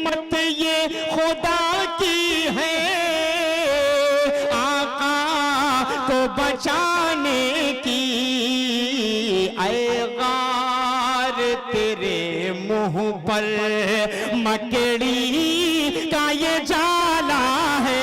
हिम्मत ये खुदा की है आका को बचाने की। ऐ गार तेरे मुंह पर मकड़ी का ये जाला है।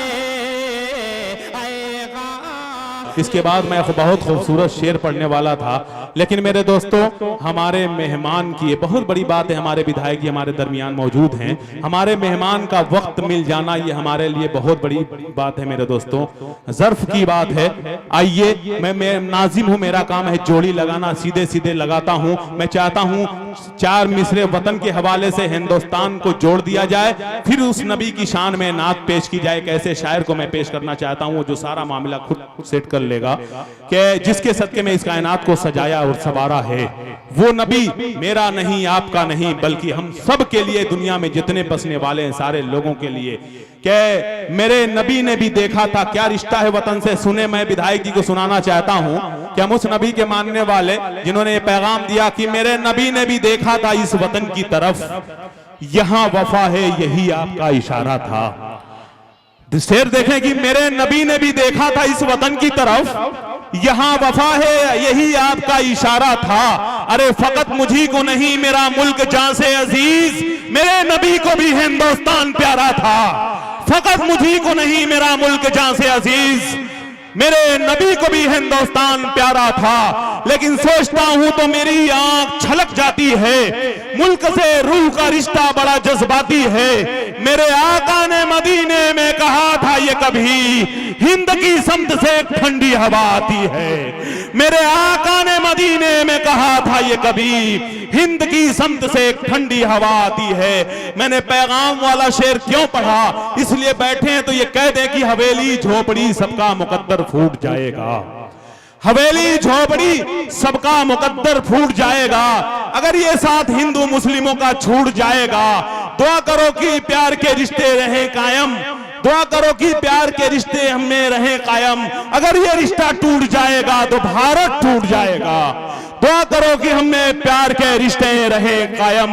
इसके बाद मैं बहुत खूबसूरत शेर पढ़ने वाला था, लेकिन मेरे दोस्तों हमारे मेहमान की ये बहुत बड़ी बात है, हमारे विधायक जी हमारे दरमियान मौजूद हैं। हमारे मेहमान का वक्त मिल जाना ये हमारे लिए बहुत बड़ी बात है मेरे दोस्तों, ज़र्फ की बात है। आइए, मैं नाजिम हूँ, मेरा काम है जोड़ी लगाना, सीधे सीधे लगाता हूँ। मैं चाहता हूँ 4 मिसरे वतन के हवाले से हिंदुस्तान को जोड़ दिया जाए, फिर उस नबी की शान में नात पेश की जाए। कैसे शायर को मैं पेश करना चाहता हूँ जो सारा मामला खुद सेट कर लेगा कि जिसके सदके में इस कायनात को सजाया और सवारा है वो नबी मेरा नहीं, आपका नहीं, बल्कि हम सब के लिए, दुनिया में जितने बसने वाले हैं सारे लोगों के लिए। कि मेरे नबी ने भी देखा था, क्या रिश्ता है वतन से, सुने। मैं विधायक जी को सुनाना चाहता हूं कि हम उस नबी के मानने वाले जिन्होंने ये पैगाम दिया कि मेरे नबी ने भी देखा था इस वतन की तरफ, यहां वफा है यही आपका इशारा था। शेर देखें कि मेरे नबी ने भी देखा था इस वतन की तरफ, यहां वफा है यही आपका इशारा था। अरे फकत मुझी को नहीं मेरा मुल्क जान से अजीज, मेरे नबी को भी हिंदुस्तान प्यारा था। फकत मुझी को नहीं मेरा मुल्क जान से अजीज, मेरे नबी को भी हिंदुस्तान प्यारा था। लेकिन सोचता हूं तो मेरी आंख छलक जाती है, मुल्क से रूह का रिश्ता बड़ा जज्बाती है। मेरे आका ने मदीने में कहा था ये कभी हिंद की समत से एक ठंडी हवा आती है। मेरे आका ने मदीने में कहा था ये कभी हिंद की समत से एक ठंडी हवा आती है। मैंने पैगाम वाला शेर क्यों पढ़ा, इसलिए बैठे हैं तो ये कह दे कि हवेली झोपड़ी सबका मुकद्दर फूट जाएगा, हवेली झोपड़ी सबका मुकद्दर फूट जाएगा अगर ये साथ हिंदू मुस्लिमों का छूट जाएगा। दुआ करो कि प्यार के रिश्ते रहे कायम, दुआ करो कि प्यार के रिश्ते हमें रहे कायम। अगर ये रिश्ता टूट जाएगा तो भारत टूट जाएगा। दुआ करो कि हमें प्यार के रिश्ते रहे कायम,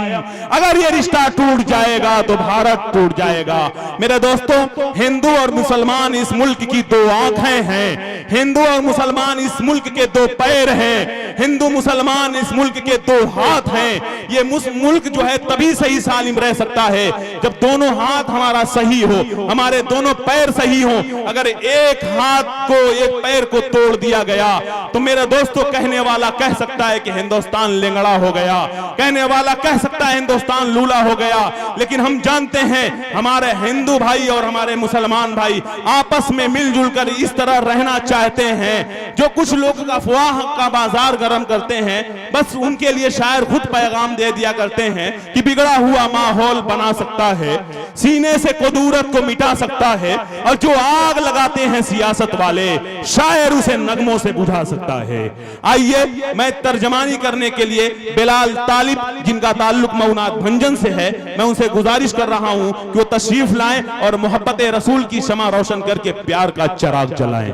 अगर ये रिश्ता टूट जाएगा तो भारत टूट जाएगा। मेरे दोस्तों, हिंदू और मुसलमान इस मुल्क की 2 आंखें हैं, हिंदू और मुसलमान इस मुल्क के 2 पैर हैं, हिंदू मुसलमान इस मुल्क के 2 हाथ हैं। ये मुल्क जो है तभी सही सालिम रह सकता है जब दोनों हाथ हमारा सही हो, हमारे दोनों पैर सही हो। अगर एक हाथ को, एक पैर को तोड़ दिया गया तो मेरे दोस्तों कहने वाला कह सकता है कि हिंदुस्तान लेंगड़ा हो गया, कहने वाला कह सकता है हिंदुस्तान लूला हो गया। लेकिन हम जानते हैं हमारे हिंदू भाई और हमारे मुसलमान भाई आपस में मिलजुल कर इस तरह रहना चाहते हैं। जो कुछ लोग अफवाह का बाजार गर्म करते हैं, बस उनके लिए शायर खुद पैगाम दे दिया करते हैं कि बिगड़ा हुआ माहौल बना सकता है, सीने से कुदूरत को मिटा सकता है, और जो आग लगाते हैं सियासत वाले शायर उसे नगमों से बुझा सकता है। आइए, मैं तर्जमानी करने के लिए बिलाल तालिब जिनका ताल्लुक मऊनात भंजन से है, मैं उनसे गुजारिश कर रहा हूं कि वो तशरीफ लाएं और मोहब्बत रसूल की शमा रोशन करके प्यार का चिराग जलाएं।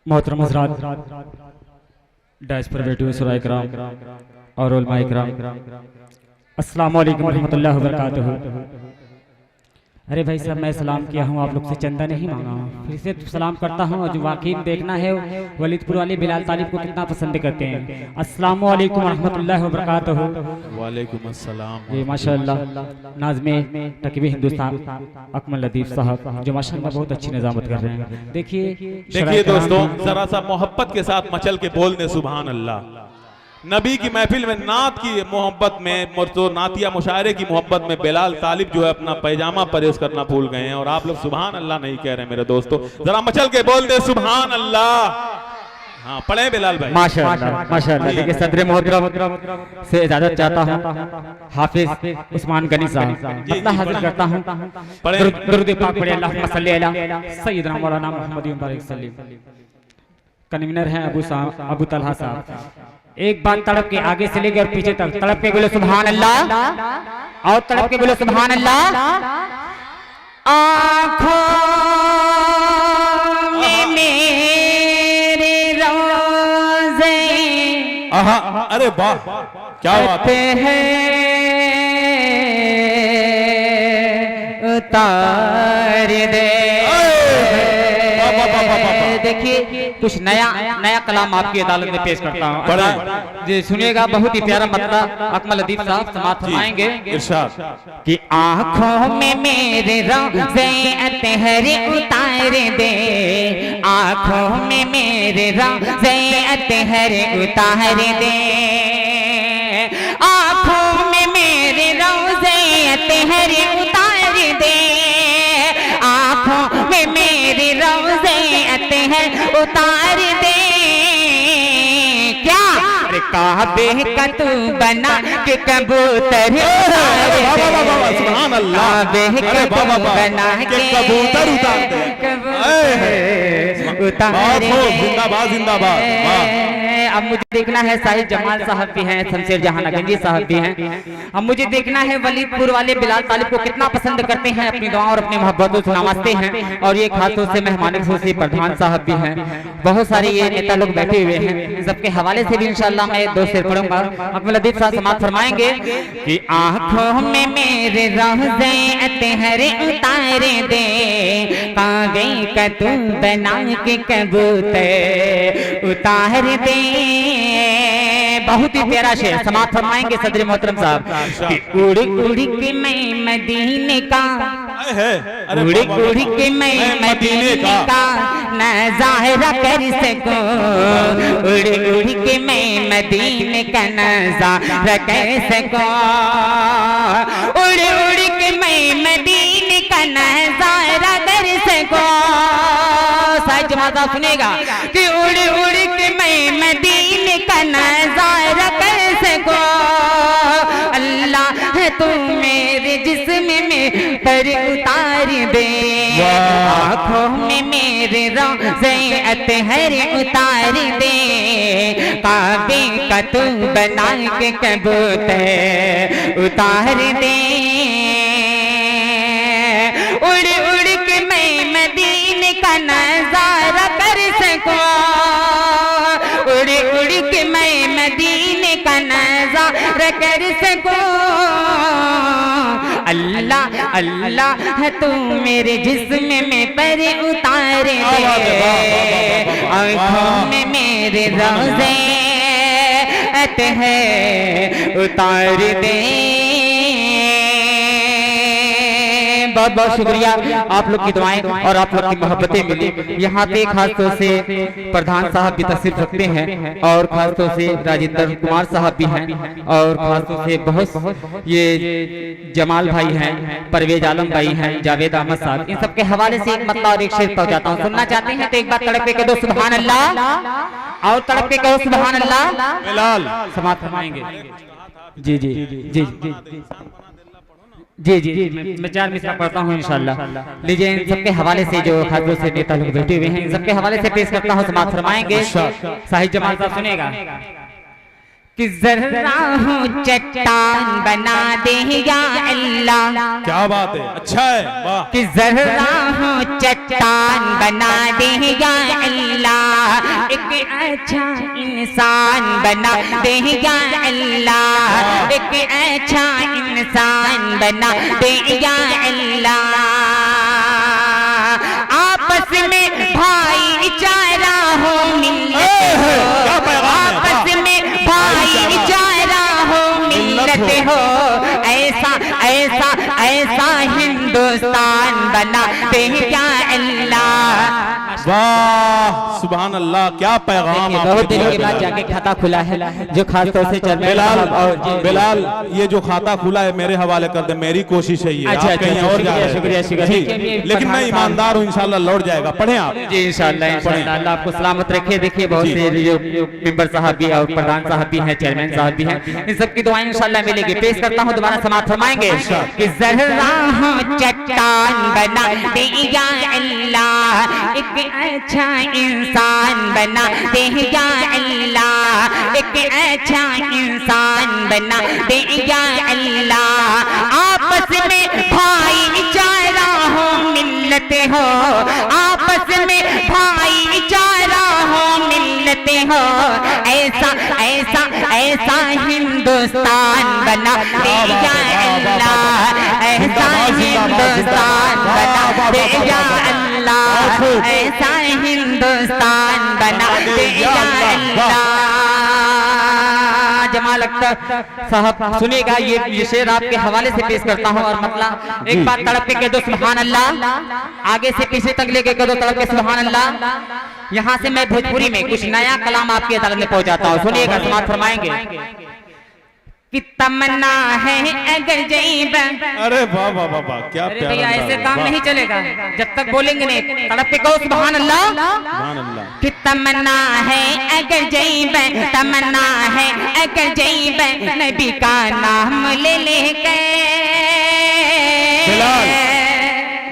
मोहतरम हज़रात, डैश पर बैठे हुए सुराय किराम और उलमाए किराम, अस्सलाम वालेकुम रहमतुल्लाहि व बरकातहू। अरे भाई साहब, मैं सलाम किया हूँ, आप लोग से चंदा नहीं मांगा हूँ, फिर से सलाम करता हूँ। जो वाकई देखना है वलीदपुर वाले बिलाल तालिब को कितना पसंद करते हैं। अस्सलाम वालेकुम रहमतुल्लाहि व बरकातहू। वालेकुम अस्सलाम। ये माशाअल्लाह नाज़्मे तकवी हिंदुस्तान अकमल लतीफ़ साहब जो माशाअल्लाह बहुत अच्छी निज़ामत कर रहे हैं। देखिए दोस्तों, जरा सा मोहब्बत के साथ मचल के बोल दे सुभान अल्लाह। नबी की महफिल में नात की मोहब्बत में, तो नातिया मुशायरे की मोहब्बत में बिलाल तालिब जो है अपना पैजामा परेश करना भूल गए हैं और आप लोग सुभान अल्लाह नहीं कह रहे मेरे दोस्तों। जरा मचल के बोल दे सुभान अल्लाह। हाँ, पढ़े बिलाल भाई। माशाअल्लाह माशाअल्लाह। देखिए सदर मोहतरम से इजाजत चाहता हूँ हाफिज उस्मान गनी साहब, अल्लाह हाजिर करता हूँ। दुरूद पाक पढ़े अल्लाहुम्मा सल्ली अला सय्यिदना मौलाना मुहम्मद बारिक सल्लल्लाहु। कन्वीनर हैं अबू तलहा साहब। एक बार तड़प के आगे से लेकर और पीछे तक तड़प के बोले सुभान अल्लाह, और तड़प के बोले सुभान अल्लाह। आँखों में मेरे रोज़े आहा, अरे वाह क्या बात है। उतार दे। देखिए कुछ नया कलाम आपकी अदालत में पेश करता हूँ जी, सुनिएगा। बहुत ही प्यारा मतला अकमल अदीब साहब समाप्त फरमाएंगे। इरशाद कि आँखों में मेरे रोज़े अतहर उतार दे, आँखों में मेरे रोज़े अतहर उतार दे, आँखों में मेरे रोज़े अतहर उतार दे, आँखों में मेरे रोज़े अतहर उतार दे। क्या अरे काबे का तू बना के कबूतर उतार दे, सुभान अल्लाह, काबे का तू बना के कबूतर उतार दे, उतार दे। जिंदाबाद जिंदाबाद। अब मुझे देखना है साहिब जमाल साहब भी हैं, शमशेर जहां गंजी साहब भी हैं। अब मुझे देखना है वलीदपुर वाले बिलाल तालिब को कितना पसंद करते हैं, अपनी दुआओं और अपनी मोहब्बतों से नवाजते हैं। और ये खासतौर से मेहमान खुसूसी प्रधान साहब भी हैं, बहुत सारे ये नेता लोग बैठे हुए हैं। सबके हवाले से भी इंशाल्लाह मैं दो शेर पढ़ूंगा। अकमल अदीब साहब समाप्त फरमाएंगे कि आंखों में मेरे रोज़े अतहर उतार दे, काबे का तू बना के कबूतर उतार दे। बहुत ही प्यारा शेर समाप्त फरमाएंगे सदर मोहतरम साहब कि उड़ उड़ के मैं मदीने का, उड़ उड़ के मैं मदीने का नज़ारा कर सकूं, उड़ उड़ के मैं मदीने का नज़ारा कर सकूं, उड़ उड़ के मैं मदीने का नज़ारा कर सकूं। साहिब जमाल साहब सुनेगा कि उड़ उड़ के मैं मदीने का नज़ारा कर सको। अल्लाह है तू मेरे जिस्म में पर उतार दे, आँखों में मेरे रोज़े अतहर उतार दे, काबे का तू बना के कबूतर उतार दे, उड़ उड़ के मैं मदीने का नज़ारा कर सकूं, उड़ उड़ के मैं मदीने का नज़ारा कर सकूं। अल्लाह अल्लाह है तू मेरे जिस्म में पर उतार दे, आँखों में मेरे रोज़े अतहर उतार दे। बहुत बहुत शुक्रिया, आप लोग की दुआएं और आप लोग की मोहब्बतें मिली। यहाँ पे खास तौर से प्रधान साहब भी तशरीफ रखते हैं और खास तौर से राजेंद्र कुमार साहब भी हैं और खास तौर से बहुत ये जमाल भाई हैं, परवेज आलम भाई हैं, जावेद अहमद साहब, इन सबके हवाले से एक मतलब और एक शेर पहुंचाता हूँ। सुनना चाहते हैं तो एक बार तड़प के कह दो सुभान अल्लाह, और तड़प के कहो सुभान अल्लाह। बिलाल समाप्त फरमाएंगे। जी जी जी जी जी जी मैं 4 मिसरा पढ़ता हूँ इंशाल्लाह। लीजिए इन सबके हवाले से जो खासतौर से नेता लोग बैठे हुए हैं, इन सबके हवाले से पेश करता हूँ, समाप्त फरमाएंगे। साहिब जमाल साहब सुनेगा कि जर्रा हूँ चट्टान बना दे या अल्लाह। क्या बात है, अच्छा है, वाह। कि जर्रा हूँ चट्टान बना दे या अल्लाह, एक अच्छा इंसान बना दे या अल्लाह, एक अच्छा इंसान बना दे या अल्लाह। आपस में भाईचारा हो, मिलत हो, आपस में भाईचारा हो, मिलत हो, ऐसा ऐसा ऐसा हिंदुस्तान बना दे या अल्लाह। वाह सुभान अल्लाह, क्या पैगाम। बहुत दिनों के बाद जाके खाता खुला है जो खास तौर से चल बिलाल, और बिलाल ये जो खाता खुला है मेरे हवाले कर दे, मेरी कोशिश है ये। अच्छा, कहीं और जा रहे हैं। शुक्रिया शुक्रिया, लेकिन मैं ईमानदार हूँ, इंशाल्लाह लौट जाएगा। पढ़े आप जी इंशाल्लाह इंशाल्लाह, अल्लाह आपको सलामत रखे। देखिए बहुत से जो मेंबर साहब भी और प्रधान साहब भी हैं, चेयरमैन साहब भी हैं, इन सबकी दुआएं इंशाल्लाह मिलेगी। पेश करता हूँ, दोबारा समाप्त फरमाएंगे कि जर्रा हूँ चट्टान बना दे या अल्लाह, एक अच्छा इंसान बना दे या अल्लाह, एक अच्छा इंसान बना दे या अल्लाह। आपस में भाईचारा हो, मिलत हो, आपस में भाईचारा हो, मिलत बनते हो, ऐसा ऐसा ऐसा हिंदुस्तान बना दे या अल्लाह, ऐसा हिंदुस्तान बना दे या अल्लाह, ऐसा हिंदुस्तान बना दे या अल्लाह। जमाल अख्तर साहब सुनिएगा, ये शेर आपके हवाले से पेश करता हूँ और मतलब एक बार तड़प के कह दो सुभान अल्लाह, आगे से पीछे तक लेके कह दो तड़प के सुभान अल्लाह। यहाँ से मैं भोजपुरी में कुछ नया कलाम आपकी अदालत में पहुंचाता हूँ, सुनिएगा, समाप्त फरमाएंगे कि तमन्ना है अगर जईब। अरे वाह वाह वाह वाह, क्या प्यारा। भैया ऐसे काम नहीं चलेगा, जब तक बोलेंगे नहीं तड़प के कहो सुभान अल्लाह, सुभान अल्लाह। कि तमन्ना है अगर जईब, तमन्ना है अगर जईब, नबी का नाम ले लेके।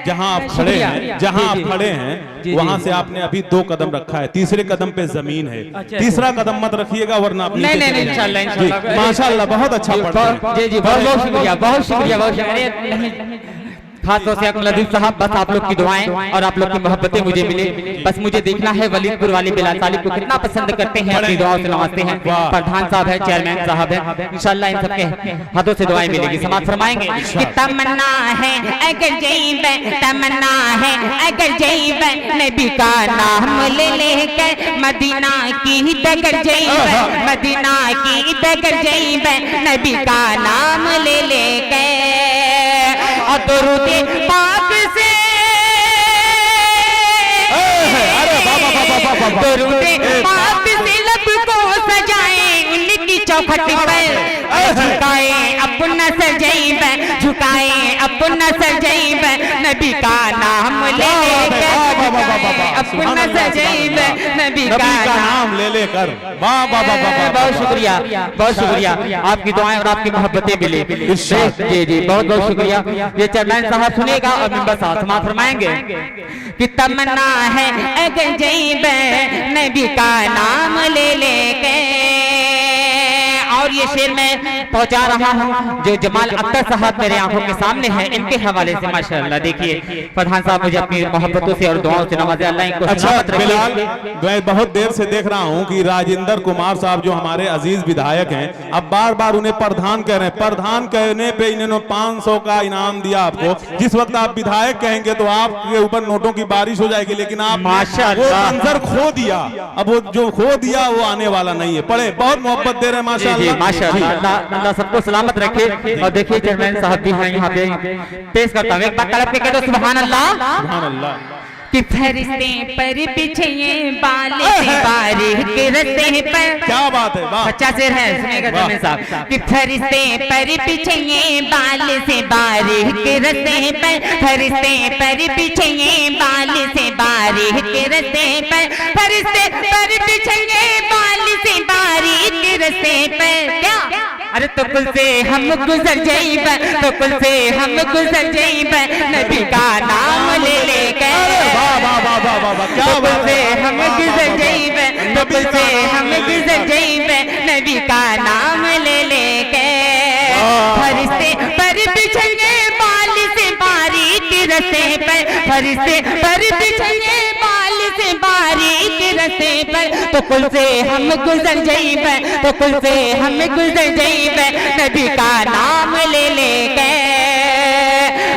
जहां आप खड़े हैं, जहां आप खड़े हैं वहां से आपने अभी 2 कदम रखा है, तीसरे कदम पे जमीन है। तीसरा कदम मत रखिएगा वरना आप नहीं नहीं इंशाल्लाह इंशाल्लाह। माशाल्लाह बहुत अच्छा पढ़ते हैं। जी जी बहुत बहुत शुक्रिया, बहुत शुक्रिया, बहुत शुक्रिया। खास तौर से अकमल अदीब साहब, बस आप लोग की दुआएं और आप लोग की मोहब्बतें मुझे मिले, बस मुझे देखना है वलीदपुर वाले बिलाल तालिब को कितना पसंद करते हैं, अपनी दुआओं से नवाजते हैं। प्रधान साहब है, चेयरमैन साहब है, इंशाल्लाह इन सबके हाथों से दुआएं मिलेगी। समाप्त फरमाएंगे कि तमन्ना है अगर जईब, तमन्ना है अगर जईब, नबी का नाम ले लेकर मदीना की डगर जईब, मदीना की डगर जईब, नबी का नाम ले लेकर और दुरूद पाक से, दुरूद पाक से लब को सजाए, उनकी चौखट पर झुकाए अपना सर जईब, झुकाए अपना सर जईब, नबी का नाम ले लेकर अपना सर जईब, नबी का नाम ले लेकर। वाह वाह वाह वाह, बहुत शुक्रिया, बहुत शुक्रिया, आपकी दुआएं और आपकी मोहब्बतें मिली। जी जी बहुत बहुत शुक्रिया। ये चेयरमैन साहब सुनेगा और मेंबर साहब समाप्त फरमाएंगे कि तमन्ना है अगर जईब, नबी का नाम ले लेके। और ये शेर मैं पहुंचा रहा हूं जो जमाल अख्तर साहब मेरे आंखों के सामने हैं, इनके हवाले से माशाअल्लाह। देखिए प्रधान साहब मुझे अपनी मोहब्बतों से और दुआओं से नवाजे, अल्लाह इनको सलामत रखे। बिलाल, मैं बहुत देर से देख रहा हूं कि राजेंद्र कुमार साहब जो हमारे अजीज विधायक हैं, अब बार बार उन्हें प्रधान कह रहे हैं। प्रधान कहने पे इन्होंने 500 का इनाम दिया आपको। जिस वक्त आप विधायक कहेंगे तो आपके ऊपर नोटों की बारिश हो जाएगी, लेकिन आप माशाअल्लाह वो मंजर खो दिया। अब वो जो खो दिया वो आने वाला नहीं है। पढ़े, बहुत मोहब्बत दे रहे हैं माशाअल्लाह। माशाअल्लाह, अल्लाह सबको सलामत रखे। और देखिए चेयरमैन साहब भी हैं यहाँ पे, पेश करता हूँ एक बार तड़प के कह दो सुभान अल्लाह, सुभान अल्लाह। कि फरिश्ते पर बिछे बाल से बारिक रस्ते पर। क्या बात है, वाह, सच्चा शेर है, सुनिएगा चेयरमैन साहब। कि फरिश्ते पर बिछे बाल से बारिक रस्ते पर, फरिश्ते पर बिछे बाल से बारिक रस्ते पर, फरिश्ते पर बिछे बाल से बारिक रस्ते पर। क्या अरे तो कुल से हम गुजर जाइब, तो कुल से हम गुजर जाइब, नबी का नाम ले लेकर। तो कुल से हम गुजर जाइब, तो कुल से हम गुजर जाइब, नबी का नाम ले लेकर। फरिश्ते पर बिछेंगे बाल से बारीक रस्ते पर, फरिश्ते पर बिछेंगे बाल से बारीक रस्ते पर। तो कुल से हम गुजर जाइब, तो कुल से हम गुजर जाइब, नबी का नाम ले लेके।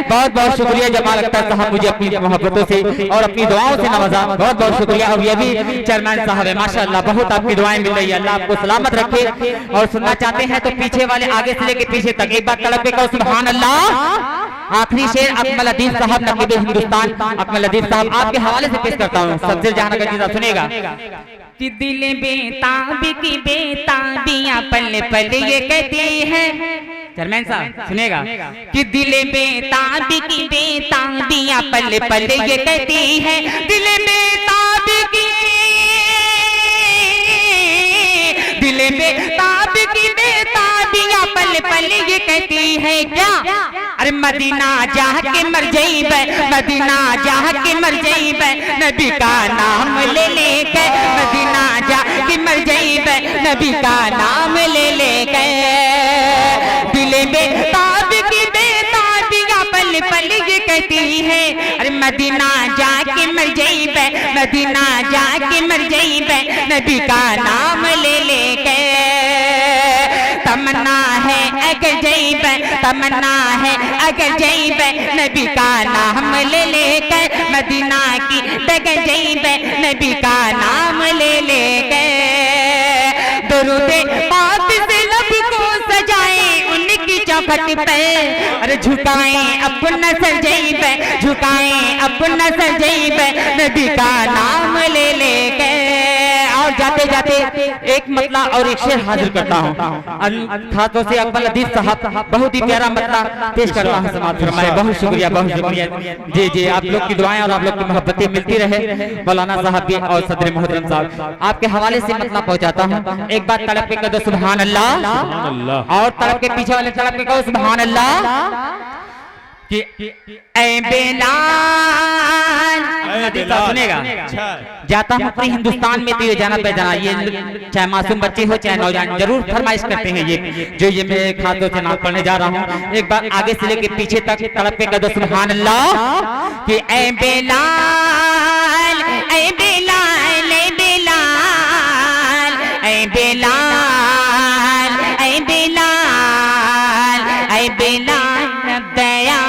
बहुत बहुत शुक्रिया जमाल अख्तर साहब, मुझे अपनी मोहब्बतों से और अपनी दुआओं से नवाजा। बहुत बहुत शुक्रिया। और ये भी चेयरमैन साहब है माशाअल्लाह, बहुत आपकी दुआएं मिल रही है, अल्लाह आपको सलामत रखे। और सुनना चाहते हैं तो पीछे वाले आगे से लेके पीछे तक एक बार तड़प के कहो सुभान अल्लाह। आखिरी शेर अकमल अदीब साहब नकीब हिंदुस्तान, अकमल अदीब साहब आपके हवाले से पेश करता हूँ। सबसे जहां का सुनेगा कि दिल बेताब की बेताबियां पल पल ये कहती है। चेयरमैन साहब सुनेगा कि दिल बेताब की बेताबियां पल पल ये कहती है, दिल बेताब की, दिल बेताब की बेताबियां पल पल ये कहती है। क्या अरे मदीना जा के मर जाइब, मदीना जा के मर जाइब, नबी का नाम ले लेके। मदीना जा के मर जाइब, नबी का नाम ले लेके। दिल बेताब की बेताबियां पल पल ये कहती है, अरे मदीना जा के मर जाइब, मदीना जाके मर जाइबे नबी का नाम ले लेके। तमन्ना है अगर जाइबे, तमन्ना है अगर जाइबे नबी का नाम ले लेकर, मदीना की डगर जाइबे नबी का नाम ले लेकर। दरूदे पाक से लब को सजाए उनकी चौखट पे, अरे झुकाएं अपना सर जाइबे, झुकाएं अपना सर जाइबे नबी का नाम ले लेके। और जाते जाते एक मतला और एक शेर हाजिर करता हूँ। खातों से अकबल अदीब साहब बहुत ही प्यारा मतला पेश कर रहा हूँ, समाअत फरमाए। बहुत शुक्रिया, बहुत शुक्रिया। जी जी, आप लोग की दुआएं और आप लोग की मोहब्बतें मिलती रहे। मौलाना साहब भी और सदर मोहतरम साहब आपके हवाले से मतला पहुँचाता हूँ। एक बात तड़प के कह दो सुभान अल्लाह, और तड़प के पीछे वाले तड़प के कहो सुभान अल्लाह। कि ऐ बेलाल सुनेगा, जाता हूँ अपने हिंदुस्तान में तो ये जाना पहचाना, ये चाहे मासूम बच्चे हो चाहे नौजवान जरूर फरमाइश करते हैं ये जो ये मैं खातों से नाम पढ़ने जा रहा हूँ। एक बार आगे से लेके पीछे तक तड़प के कह दो सुभान अल्लाह। कि ऐ बेलाल, ऐ बेलाल, ऐ बेलाल, ऐ बेलाल, ऐ बेलाल, ऐ बेलाल दया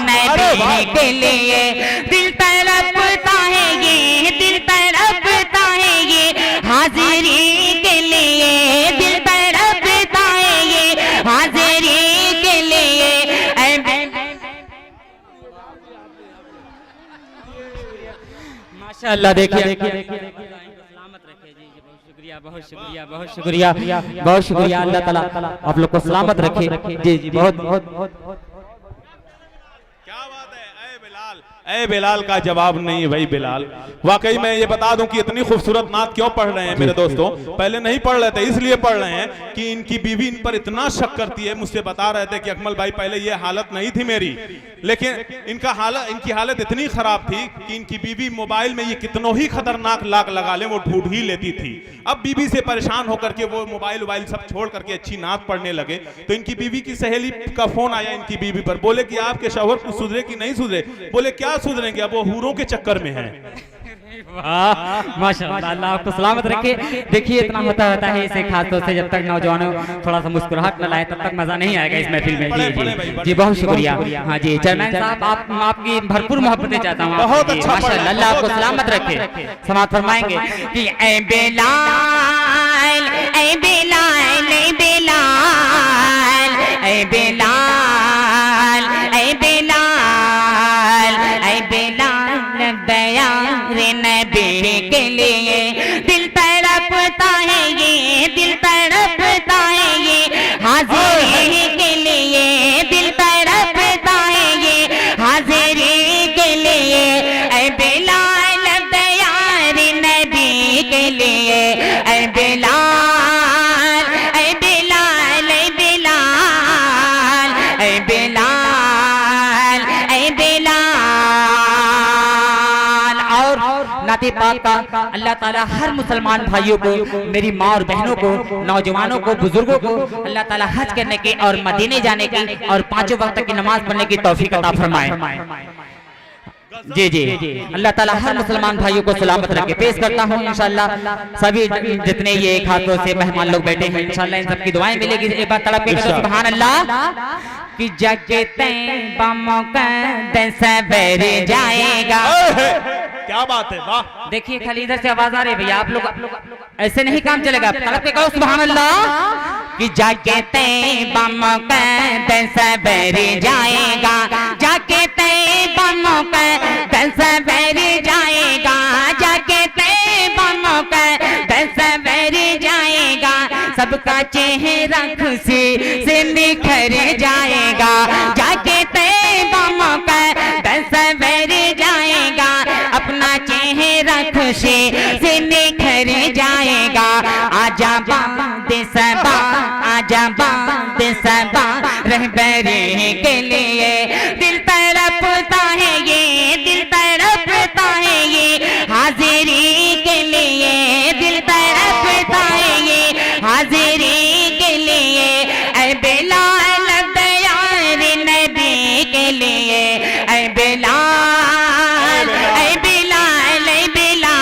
नबी के लिए दिल तड़पता है ये, दिल तड़पता है ये हाजिरी के लिए, दिल तड़पता है ये हाजिरी के लिए। माशाअल्लाह, देखिए बहुत शुक्रिया, बहुत शुक्रिया, बहुत शुक्रिया। अल्लाह ताला आप लोग को सलामत रखे। जी जी, बहुत बहुत बहुत ए बिलाल का जवाब नहीं भाई बिलाल। वाकई मैं ये बता दूं कि इतनी खूबसूरत नात क्यों पढ़ रहे हैं मेरे दोस्तों, पहले नहीं पढ़ रहे थे इसलिए पढ़ रहे हैं कि इनकी बीवी इन पर इतना शक करती है। मुझसे बता रहे थे कि अकमल भाई पहले ये हालत नहीं थी मेरी, लेकिन इनकी हालत इतनी खराब थी कि इनकी बीवी मोबाइल में ये कितनों ही खतरनाक लाक लगा ले वो ढूंढ ही लेती थी। अब बीवी से परेशान होकर के वो मोबाइल सब छोड़ करके अच्छी नात पढ़ने लगे। तो इनकी बीवी की सहेली का फोन आया इनकी बीवी पर, बोले कि आपके शौहर कुछ सुधरे कि नहीं सुधरे? बोले क्या सुधरेंगे, अब वो हूरों के चक्कर में है। माशाअल्लाह, अल्लाह आपको सलामत रखे। देखिए इतना होता है इसे खासतौर से जब तक नौजवानों थोड़ा सा मुस्कुराहट न लाए तब तक मजा नहीं आएगा इस महफिल में। जी जी जी, बहुत शुक्रिया। हाँ जी चेयरमैन साहब, आपकी भरपूर मोहब्बतें चाहता हूँ। बहुत अच्छा, माशाअल्लाह, अल्लाह आपको सलामत रखे। समाअत फरमाएंगे कि ऐ बेलाल, ऐ बेलाल, ऐ बेलाल, ऐ बेलाल, ऐ बेलाल, ऐ बेलाल दया रे नबी के लिए दिल तड़पता है ये, दिल तड़पता है ये हाजिरी के लिए, दिल तड़पता है ये हाजिरी के लिए। ऐ बेलाल दया रे नबी के लिए, ऐ बेलाल, ऐ बेलाल, ऐ बेलाल, ऐ बेलाल, ऐ बेलाल। नाते पाक का अल्लाह ताला हर मुसलमान भाइयों को, मेरी माँ और बहनों को, नौजवानों को, बुजुर्गों को अल्लाह ताला हज करने के और मदीने जाने की और 5 वक्त की नमाज पढ़ने की तौफीक अता फरमाए। जी जी, अल्लाह ताला हर मुसलमान भाइयों को सलामत रखे। पेश करता हूँ इंशाअल्लाह सभी जितने ये खातों से मेहमान लोग बैठे हैं, इंशाअल्लाह इन सबकी दुआएं मिलेगी। एक बार तड़प के कहो सुभान अल्लाह। कि जगे तैयबा मुक़द्दस सवेरे जाएगा। क्या बात है, वाह। देखिए खाली इधर से आवाज आ रही है भैया, आप लोग ऐसे नहीं काम चलेगा। तड़प के कहो सुभान अल्लाह। कि जाके तैयबा मुक़द्दस सवेरे जाएगा, जाके तैयबा मुक़द्दस सवेरे जाएगा, जाके तैयबा मुक़द्दस सवेरे जाएगा। सबका चेहरा खुशी से निखर जाएगा, जाके तैयबा मुक़द्दस सवेरे जाएगा। अपना चेहरा खुशी से निखर जाएगा। आजा बांद सबा, आजा बांद सबा रहबरी के लिए दिल तड़पता है ये, दिल तड़पता है ये हाजिरी के लिए, दिल तड़पता है ये हाजिरी के लिए। ऐ बेलाल दया रे नबी के लिए, ऐ बेलाल, ऐ बेलाल, ऐ बेलाल,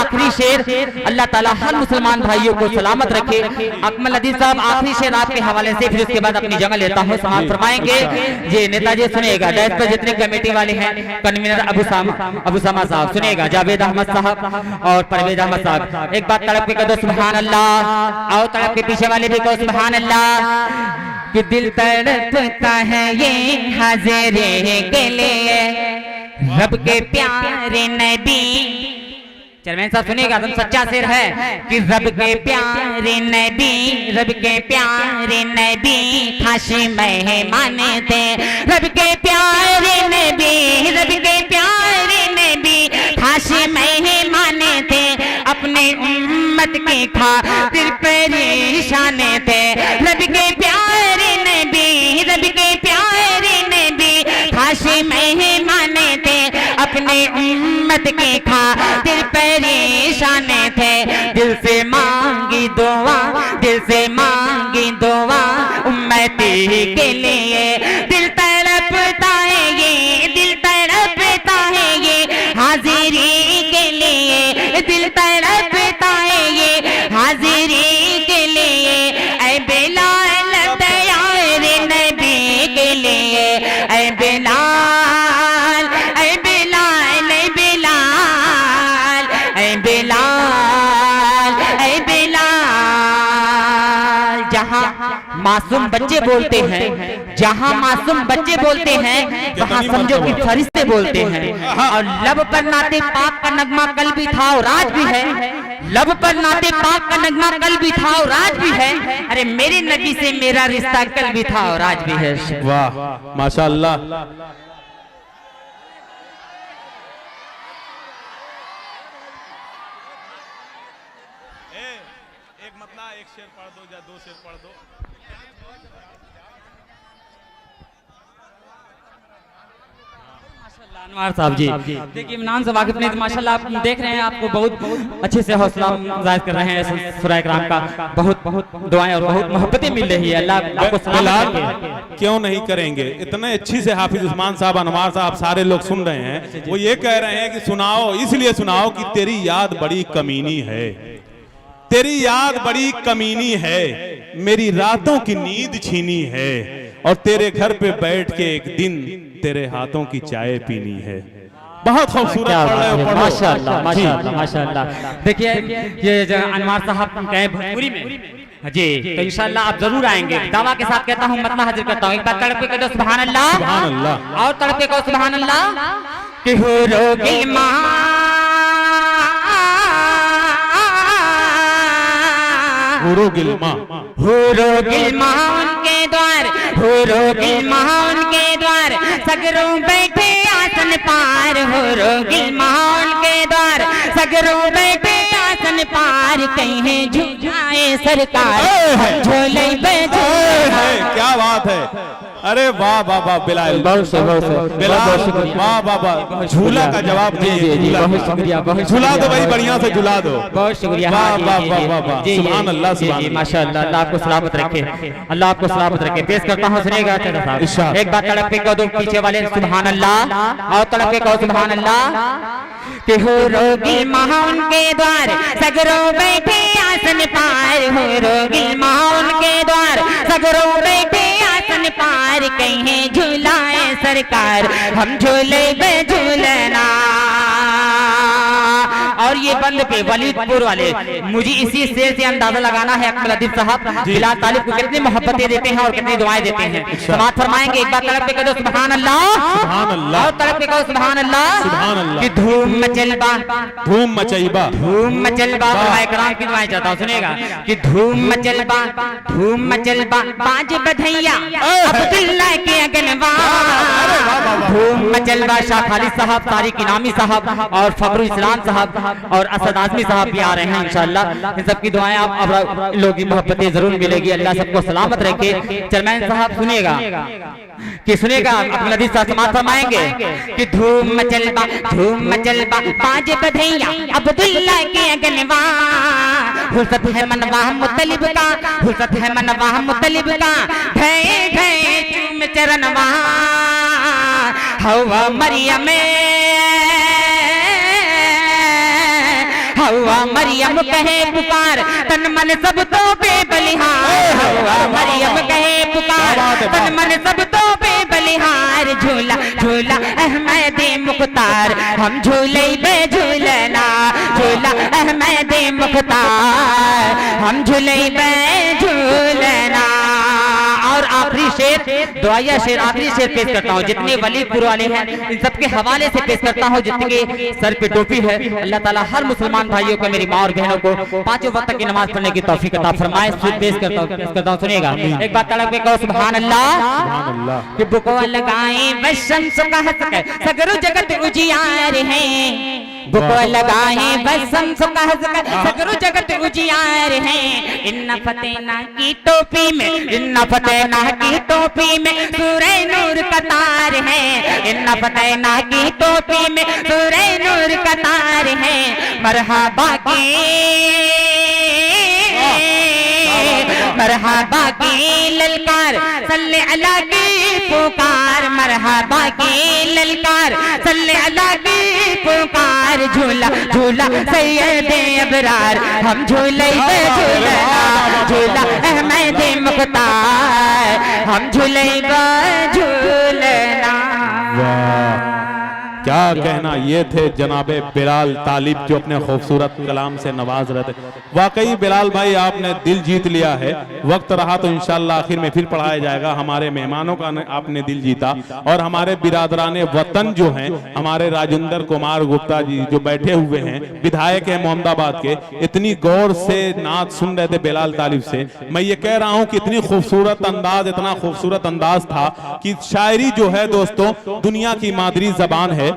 आखिरी शेर, अल्लाह ताला हर मुसलमान भाइयों को सलामत रखे। अकमल अदीब साहब आखिरी शेर आपके हवाले से, फिर उसके बाद अपनी जगह लेता हूँ, समाप्त फरमाएंगे। जी नेताजी सुनिएगा, डैश पर जितने कमेटी वाले हैं, कन्वीनर अबू सामा साहब सुनिएगा, जावेद अहमद साहब और परवेज अहमद साहब, एक बात तड़प के कह दो सुभान अल्लाह, और तड़प के पीछे वाले भी कहो सुभान अल्लाह। कि दिल तड़पता है ये हाजिरे के लिए, रब के प्यारे नबी। चेयरमैन साहब सुनिएगा, तुम सच्चा शेर है कि रब के प्यारे नबी, रब के प्यारे नबी खाशी मेहमान थे, रब के प्यारे नबी, रब के प्यारे नबी खाशी मेहमान थे, अपने उम्मत के खातिर परेशान थे, रब के प्यारे नबी, रब के प्यारे नबी खाशी मेहमान थे, अपने उम्मत के खातिर परेशान थे। दिल से मांगी दुआ, दिल से मांगी दुआ उम्मती के लिए, दिल तड़पता है ये, दिल तड़पता है ये हाजिरी के लिए, दिल तड़पता है ये हाजिरी के लिए। ऐ बिलाल तैयार नबी के लिए, ऐ बिलाल, ऐ बिलाल, ऐ बिलाल, ऐ बिलाल, ऐ बिलाल। जहाँ मासूम बच्चे बोलते हैं, जहाँ मासूम बच्चे बोलते हैं, वहाँ समझो कि फरिश्ते बोलते हैं। और लब पर नाते पाक का नगमा कल भी था और आज भी है, लब पर नाते पाक का नगमा कल भी था और आज भी है। अरे मेरे नबी से मेरा रिश्ता कल भी था और आज भी है। वाह माशाअल्लाह। एक शेर पढ़ दो या दो शेर पढ़ दो। अनवार साहब जी, देखिए इमरान से वाकिफ नहीं, माशाल्लाह आप देख रहे हैं, आपको बहुत अच्छे से हौसला जाहिर कर रहे हैं। सूरह इकराम का बहुत बहुत दुआएं और बहुत मोहब्बतें मिल रही है। अल्लाह आपको सलामत रखे। क्यों नहीं करेंगे, इतने अच्छी से हाफिज उस्मान साहब, अनवार साहब सारे लोग सुन रहे हैं। वो ये कह रहे हैं कि सुनाओ, इसलिए सुनाओ कि तेरी याद बड़ी कमीनी है, तेरी याद बड़ी कमीनी है, मेरी रातों की नींद छीनी है, और तेरे घर पे बैठ के एक दिन तेरे हाथों की चाय पीनी है। बहुत खूबसूरत पढ़ रहे हो, माशाअल्लाह माशाअल्लाह माशाअल्लाह। देखिए ये अनवार साहब गए भोजपुरी में जी, तो इंशाअल्लाह आप जरूर आएंगे, दावा के साथ कहता हूँ, मत हाजिर करता हूँ। एक बार तड़प के कह दो सुभान अल्लाह, सुभान अल्लाह, और तड़प के कहो सुभान अल्लाह। कि हुरोगिल मां, हुरोगिल मां, हुरोगिल मां उनके द्वार, हुरोगिल मां उनके द्वार, सगरों बैठे आसन पार, हुरोगिल मां उनके द्वार, सगरों बैठे आसन पार, कहीं झुकाए सरकार झोले पे झोले। क्या बात है, अरे वाह वाह वाह बिलाल, बिलाल वाह वाह वाह। झूला का जवाब नहीं, बहुत शुक्रिया, बहुत झूला दो भाई, बढ़िया से झूला दो। बहुत शुक्रिया, वाह वाह वाह वाह वाह, सुभान अल्लाह, सुभान अल्लाह, माशाअल्लाह। अल्लाह आपको सलामत रखे, अल्लाह आपको सलामत रखे। पेश करता हूँ, सुनिएगा साहब, एक बार तड़प के कहो दो पीछे वाले सुभान अल्लाह, और तड़प के कहो सुभान अल्लाह। कि हुरोगिल मां उनके द्वार, सगरों बैठे आसन पार, हुरोगिल मां उनके द्वार, सगरों बैठे आसन पार, कहीं झूलाए सरकार हम झूले पे झूलना। और ये बंद पे वलीदपुर वाले, मुझे इसी शेर से अंदाजा लगाना है अकमल अदीब साहब बिलाल तालिब को कितनी मोहब्बतें देते हैं और कितनी दुआएं देते हैं। समाप्त फरमाएंगे। एक बार तड़प के कहो सुभान अल्लाह, सुभान अल्लाह, और तड़प के कहो सुभान अल्लाह, सुभान अल्लाह। कि धूम मचलबा, धूम मचईबा, धूम मचलबा, इकराम की दुआएं चाहता हूँ, सुनेगा। कि धूम मचलबा, धूम मचलबा, पांच बधैया अब्दुल्ला के अगनवा, धूम मचलबा। शाह खालिद साहब, तारिक इनामी साहब और फखरुल इस्लाम साहब और असद आजमी साहब भी आ रहे हैं इंशाअल्लाह। इन सबकी दुआएं आप लोगों की मोहब्बतें जरूर मिलेगी। अल्लाह सबको सलामत रखे। चेयरमैन साहब सुनिएगा, कि सुनेगा अपने नदी साथ समाप्त फरमाएंगे। कि धूम मचलबा, धूम मचलबा, पांच बधैया अब्दुल्ला के अगनवा, हुसत है मनवा मुतलिब का, हुसत है मनवा मुतलिब का, ढे ढे चूम चरणवा, हवा मरियम, हवा मरियम कहे पुकार, तन मन सब तो बेबलिहार। हवा मरियम कहे पुकार, तन मन सब तो बेबलिहार। झूला झूला अहमद मुख्तार, हम झूले बे झूलना। झूला अहमद मुख्तार, हम झूले बे झूलना। और आखिरी शेर, दुआया शेर, आखिरी शेर पेश करता हूँ। जितने वलीपुर वाले हैं इन सबके हवाले से पेश करता हूँ। जितने सर पे टोपी है, अल्लाह ताला हर मुसलमान भाइयों को, मेरी माँ और बहनों को 5 वक्त की नमाज पढ़ने की तौफीक अता फरमाए। पेश करता हूँ, सुनिएगा। एक बात तड़क में कहो सुभान अल्लाह। कि बुको लगाए वशम सुका सके सगरु जगत उजियार है। बुको लगाए वशम सुका सके सगरु जगत उजियार है। इन्ना फतेना की टोपी में, इन्ना फतेना की टोपी में सूरह नूर का तार है। इन्ना फतेना की टोपी में सूरह नूर का तार है। मरहबा के मरहबा की ललकार, सल्ले अला की पुकार। मरहबा की ललकार, सल्ले अला की पुकार। झूला झूला सैयदे अबरार, हम झूले पे झूलना। झूला अहमद मुख्तार, हम झूले पे झूलना। क्या कहना, ये थे जनाबे बिलाल तालिब जो अपने खूबसूरत कलाम से नवाज रहे थे। वाकई बिलाल भाई आपने दिल जीत लिया है। वक्त रहा तो इंशाअल्लाह आखिर में फिर पढ़ाया जाएगा। हमारे मेहमानों का आपने दिल जीता, और हमारे बिरादरान वतन जो हैं, हमारे राजेंद्र कुमार गुप्ता जी जो बैठे हुए हैं, विधायक है मोहम्मदाबाद के, इतनी गौर से नात सुन रहे थे बिलाल तालिब से। मैं ये कह रहा हूँ कि इतनी खूबसूरत अंदाज, इतना खूबसूरत अंदाज था कि शायरी जो है दोस्तों दुनिया की मादरी जबान है।